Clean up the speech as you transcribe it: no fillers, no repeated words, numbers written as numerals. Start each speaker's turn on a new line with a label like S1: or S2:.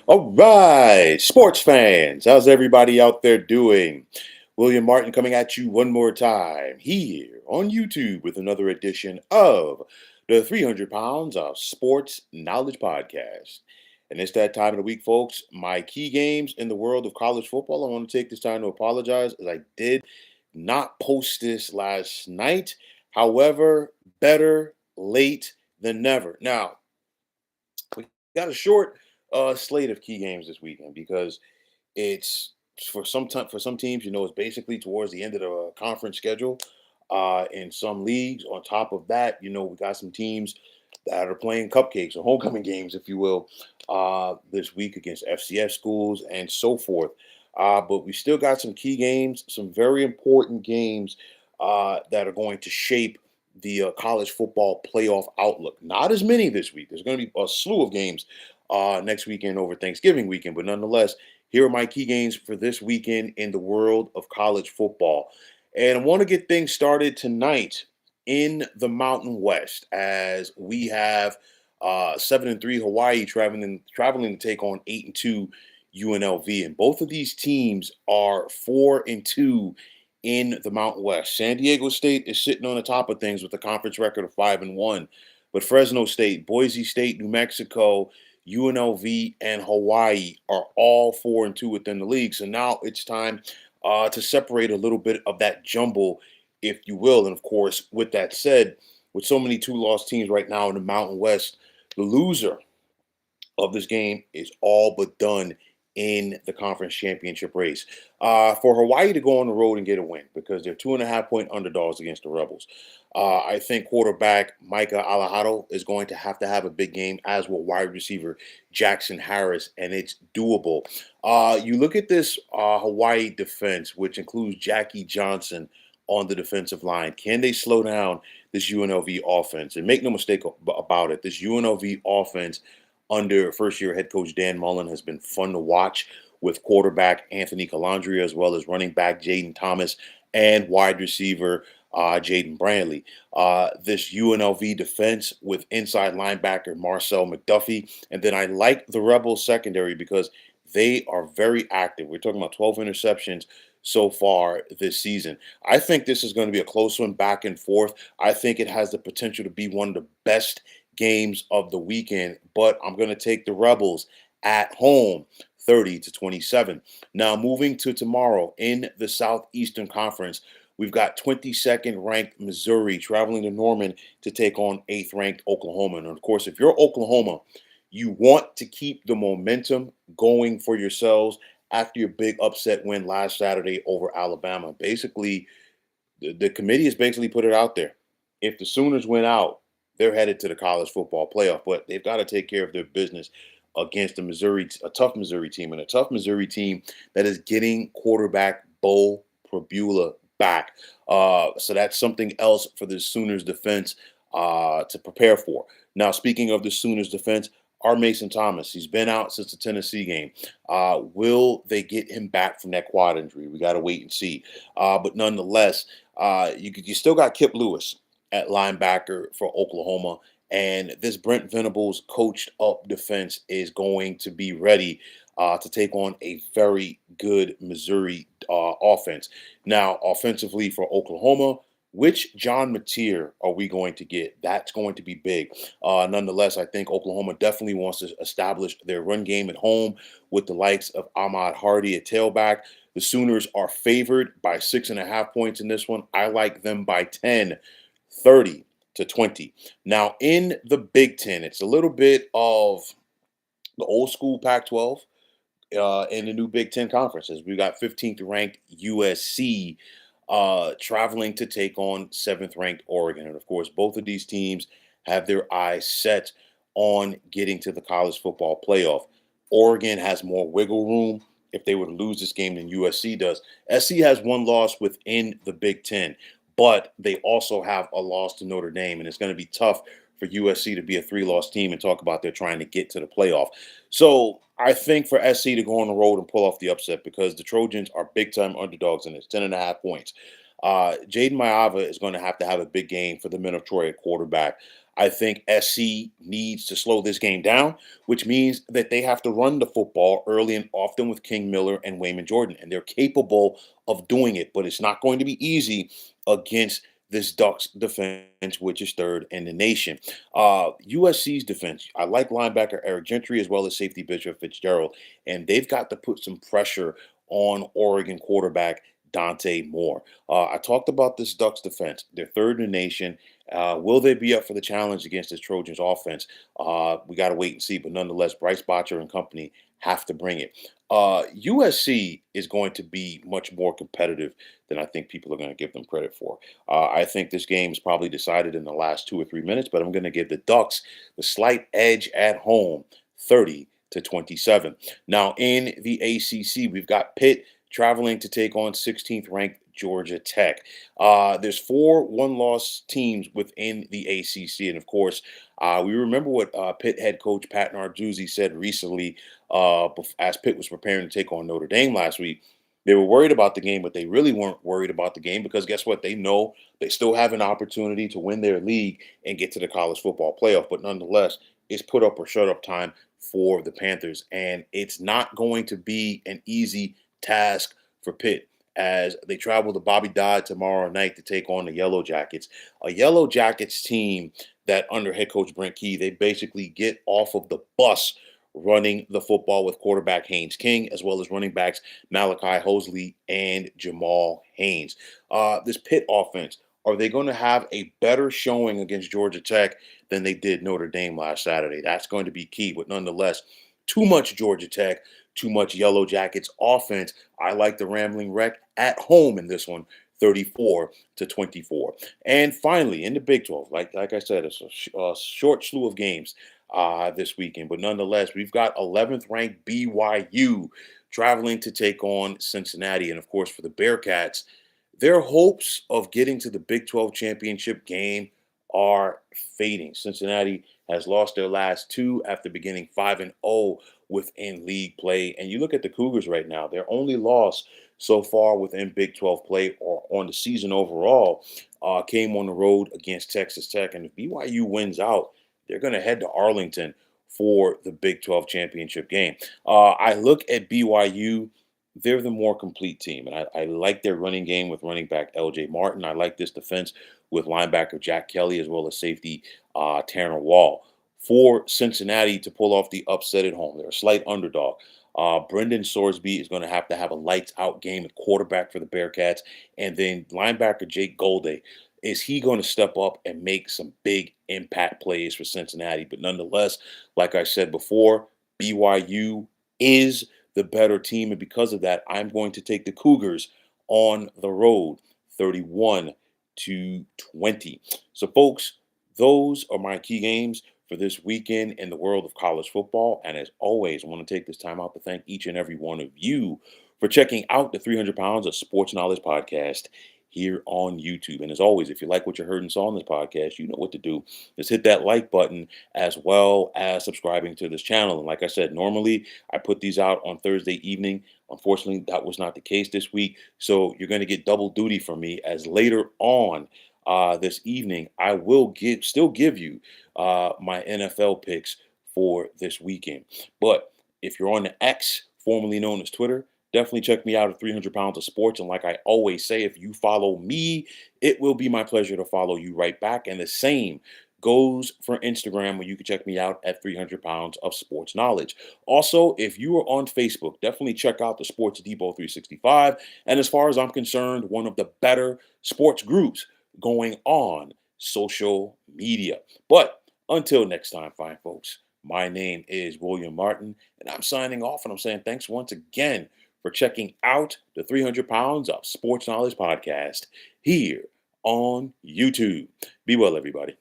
S1: All right, sports fans, how's everybody out there doing? William Martin coming at you one more time here on YouTube with another edition of the 300 Pounds of Sports Knowledge Podcast. And it's that time of the week, folks. My key games in the world of college football. I want to take this time to apologize as I did not post this last night. However, better late than never. Now, we got a short slate of key games this weekend because it's for some teams, it's basically towards the end of the conference schedule. In some leagues, on top of that, we got some teams that are playing cupcakes or homecoming games, if you will, this week against FCS schools and so forth. But we still got some key games, some very important games that are going to shape the college football playoff outlook. Not as many this week. There's going to be a slew of games next weekend over Thanksgiving weekend, but nonetheless, here are my key games for this weekend in the world of college football. And I want to get things started tonight in the Mountain West as we have 7-3 Hawaii traveling to take on 8-2 UNLV. And both of these teams are 4-2 in the Mountain West. San Diego State is sitting on the top of things with a conference record of 5-1. But Fresno State, Boise State, New Mexico, UNLV, and Hawaii are all 4-2 within the league. So now it's time to separate a little bit of that jumble, if you will. And of course, with that said, with so many two-loss teams right now in the Mountain West, the loser of this game is all but done in the conference championship race. For Hawaii to go on the road and get a win because they're 2.5 point underdogs against the Rebels. I think quarterback Micah Alejado is going to have a big game, as will wide receiver Jackson Harris, and it's doable. You look at this Hawaii defense, which includes Jackie Johnson on the defensive line. Can they slow down this UNLV offense? And make no mistake about it, this UNLV offense under first-year head coach Dan Mullen has been fun to watch with quarterback Anthony Calandria as well as running back Jaden Thomas and wide receiver Jaden Brantley. This UNLV defense with inside linebacker Marcel McDuffie. And then I like the Rebels secondary because they are very active. We're talking about 12 interceptions so far this season. I think this is going to be a close one back and forth. I think it has the potential to be one of the best games of the weekend, but I'm going to take the Rebels at home 30-27. Now, moving to tomorrow in the Southeastern Conference, we've got 22nd ranked Missouri traveling to Norman to take on 8th ranked Oklahoma. And of course, if you're Oklahoma, you want to keep the momentum going for yourselves after your big upset win last Saturday over Alabama. Basically, the committee has basically put it out there. If the Sooners win out, they're headed to the college football playoff, but they've got to take care of their business against a tough Missouri team, and a tough Missouri team that is getting quarterback Bo Prabula back. So that's something else for the Sooners defense to prepare for. Now, speaking of the Sooners defense, our Mason Thomas, he's been out since the Tennessee game. Will they get him back from that quad injury? We got to wait and see. But nonetheless, you still got Kip Lewis at linebacker for Oklahoma. And this Brent Venables coached up defense is going to be ready to take on a very good Missouri offense. Now, offensively for Oklahoma, which John Mateer are we going to get? That's going to be big. Nonetheless, I think Oklahoma definitely wants to establish their run game at home with the likes of Ahmad Hardy at tailback. The Sooners are favored by 6.5 points in this one. I like them by 10, 30-20. Now, in the Big Ten, it's a little bit of the old school Pac-12 in the new Big Ten conferences. We got 15th ranked USC traveling to take on 7th ranked Oregon. And of course, both of these teams have their eyes set on getting to the college football playoff. Oregon has more wiggle room if they were to lose this game than USC does. SC has one loss within the Big Ten, but they also have a loss to Notre Dame, and it's going to be tough for USC to be a 3-loss team and talk about they're trying to get to the playoff. So I think for SC to go on the road and pull off the upset because the Trojans are big-time underdogs in this, 10.5 points. Jaden Maiava is going to have a big game for the men of Troy at quarterback. I think SC needs to slow this game down, which means that they have to run the football early and often with King Miller and Wayman Jordan, and they're capable of doing it, but it's not going to be easy against this Ducks defense, which is third in the nation. USC's defense, I like linebacker Eric Gentry as well as safety Bishop Fitzgerald, and they've got to put some pressure on Oregon quarterback Dante Moore. I talked about this Ducks defense. They're third in the nation. Will they be up for the challenge against this Trojans offense? We got to wait and see. But nonetheless, Bryce Botcher and company have to bring it. USC is going to be much more competitive than I think people are going to give them credit for. I think this game is probably decided in the last 2 or 3 minutes, but I'm going to give the Ducks the slight edge at home, 30-27. Now, in the ACC, we've got Pitt traveling to take on 16th ranked Georgia Tech. There's four one-loss teams within the ACC, and of course, we remember what Pitt head coach Pat Narduzzi said recently as Pitt was preparing to take on Notre Dame last week. They were worried about the game, but they really weren't worried about the game because guess what? They know they still have an opportunity to win their league and get to the college football playoff. But nonetheless, it's put up or shut up time for the Panthers, and it's not going to be an easy task for Pitt as they travel to Bobby Dodd tomorrow night to take on the Yellow Jackets. A Yellow Jackets team that under head coach Brent Key, they basically get off of the bus running the football with quarterback Haynes King, as well as running backs Malachi Hosley and Jamal Haynes. This Pitt offense, are they going to have a better showing against Georgia Tech than they did Notre Dame last Saturday? That's going to be key, but nonetheless, too much Georgia Tech, too much Yellow Jackets offense. I like the Rambling Wreck at home in this one, 34-24. And finally, in the Big 12, like I said, it's a short slew of games this weekend. But nonetheless, we've got 11th ranked BYU traveling to take on Cincinnati. And of course, for the Bearcats, their hopes of getting to the Big 12 championship game are fading. Cincinnati has lost their last two after beginning 5-0 within league play. And you look at the Cougars right now, their only loss so far within Big 12 play or on the season overall came on the road against Texas Tech. And if BYU wins out, they're going to head to Arlington for the Big 12 championship game. I look at BYU. They're the more complete team. And I like their running game with running back LJ Martin. I like this defense with linebacker Jack Kelly as well as safety Tanner Wall. For Cincinnati to pull off the upset at home, they're a slight underdog. Brendan Sorsby is going to have a lights out game at quarterback for the Bearcats. And then linebacker Jake Golday, is he going to step up and make some big impact plays for Cincinnati? But nonetheless, like I said before, BYU is the better team. And because of that, I'm going to take the Cougars on the road, 31-20. So, folks, those are my key games for this weekend in the world of college football. And as always, I want to take this time out to thank each and every one of you for checking out the 300 Pounds of Sports Knowledge podcast here on YouTube. And as always, if you like what you heard and saw on this podcast, you know what to do. Just hit that like button as well as subscribing to this channel. And like I said, normally I put these out on Thursday evening. Unfortunately, that was not the case this week. So you're going to get double duty from me as later on this evening, I will still give you my NFL picks for this weekend. But if you're on the X, formerly known as Twitter, definitely check me out at 300 Pounds of Sports. And like I always say, if you follow me, it will be my pleasure to follow you right back. And the same goes for Instagram, where you can check me out at 300 Pounds of Sports Knowledge. Also, if you are on Facebook, definitely check out the Sports Depot 365. And as far as I'm concerned, one of the better sports groups going on social media. But until next time, fine folks, my name is William Martin, and I'm signing off, and I'm saying thanks once again for checking out the 300 Pounds of Sports Knowledge podcast here on YouTube. Be well, everybody.